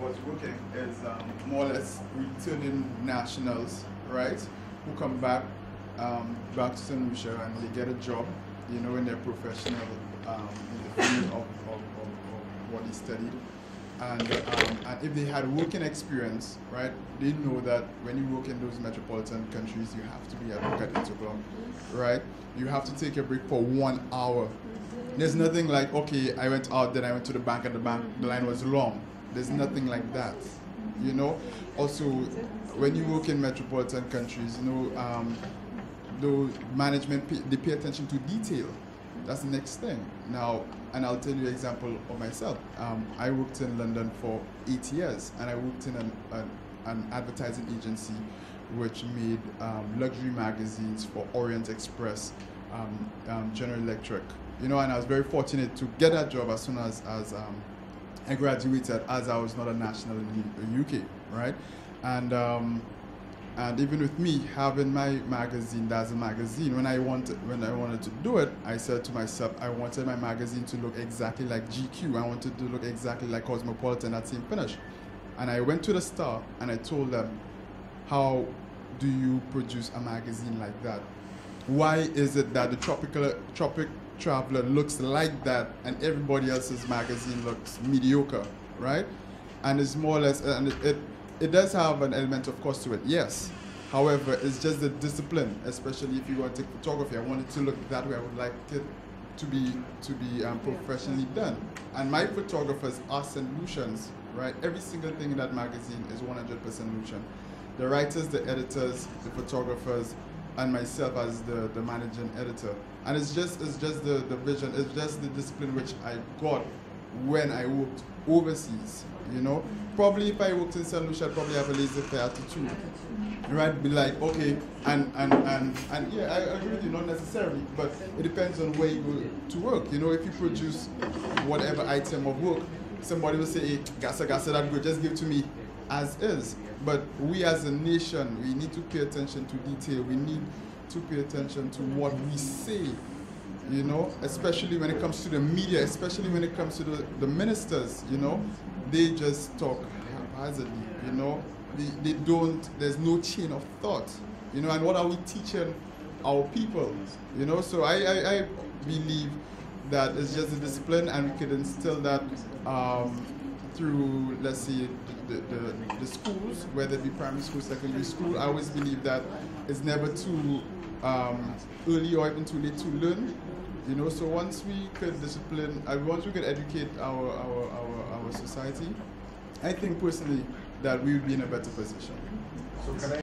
was working is more or less returning nationals, right, who come back to St. Lucia and they get a job, you know, in their professional, in the field of what they studied. And if they had working experience, right, they know that when you work in those metropolitan countries, you have to be at work at 8 o'clock, right? You have to take a break for 1 hour. There's nothing like, okay, I went out, then I went to the bank, and the line was long. There's nothing like that, you know? Also, when you work in metropolitan countries, you know, the management, they pay attention to detail. That's the next thing. Now, and I'll tell you an example of myself. I worked in London for 8 years, and I worked in an advertising agency which made luxury magazines for Orient Express, General Electric. You know, and I was very fortunate to get that job as soon as I graduated, as I was not a national in the UK, right? And even with me having my magazine, that's a magazine, when I wanted to do it, I said to myself, I wanted my magazine to look exactly like GQ. I wanted to look exactly like Cosmopolitan, that same finish. And I went to the Star and I told them, how do you produce a magazine like that? Why is it that the Tropic Traveler looks like that and everybody else's magazine looks mediocre, right? And it's more or less, and it does have an element of cost to it, yes. However, it's just the discipline, especially if you want to take photography. I want it to look that way. I would like it to be professionally done. And my photographers are St. Lucians, right? Every single thing in that magazine is 100% Lucian. The writers, the editors, the photographers, and myself as the managing editor. And it's just the vision, it's just the discipline which I got when I worked overseas, you know. Probably if I worked in St. Lucia, I'd probably have a laissez-faire attitude. Right? Be like, okay, and yeah, I agree with you, not necessarily, but it depends on where you go to work. You know, if you produce whatever item of work, somebody will say, hey, gasa, that good, just give it to me as is. But we as a nation, we need to pay attention to detail. We need to pay attention to what we say, you know, especially when it comes to the media, especially when it comes to the ministers, you know. They just talk haphazardly, you know. They don't, there's no chain of thought, you know, and what are we teaching our people, you know? So I believe that it's just a discipline, and we could instill that through, let's say, the schools, whether it be primary school, secondary school. I always believe that it's never too early or even too late to learn, you know. So once we could discipline, once we could educate our society, I think personally that we would be in a better position. So can I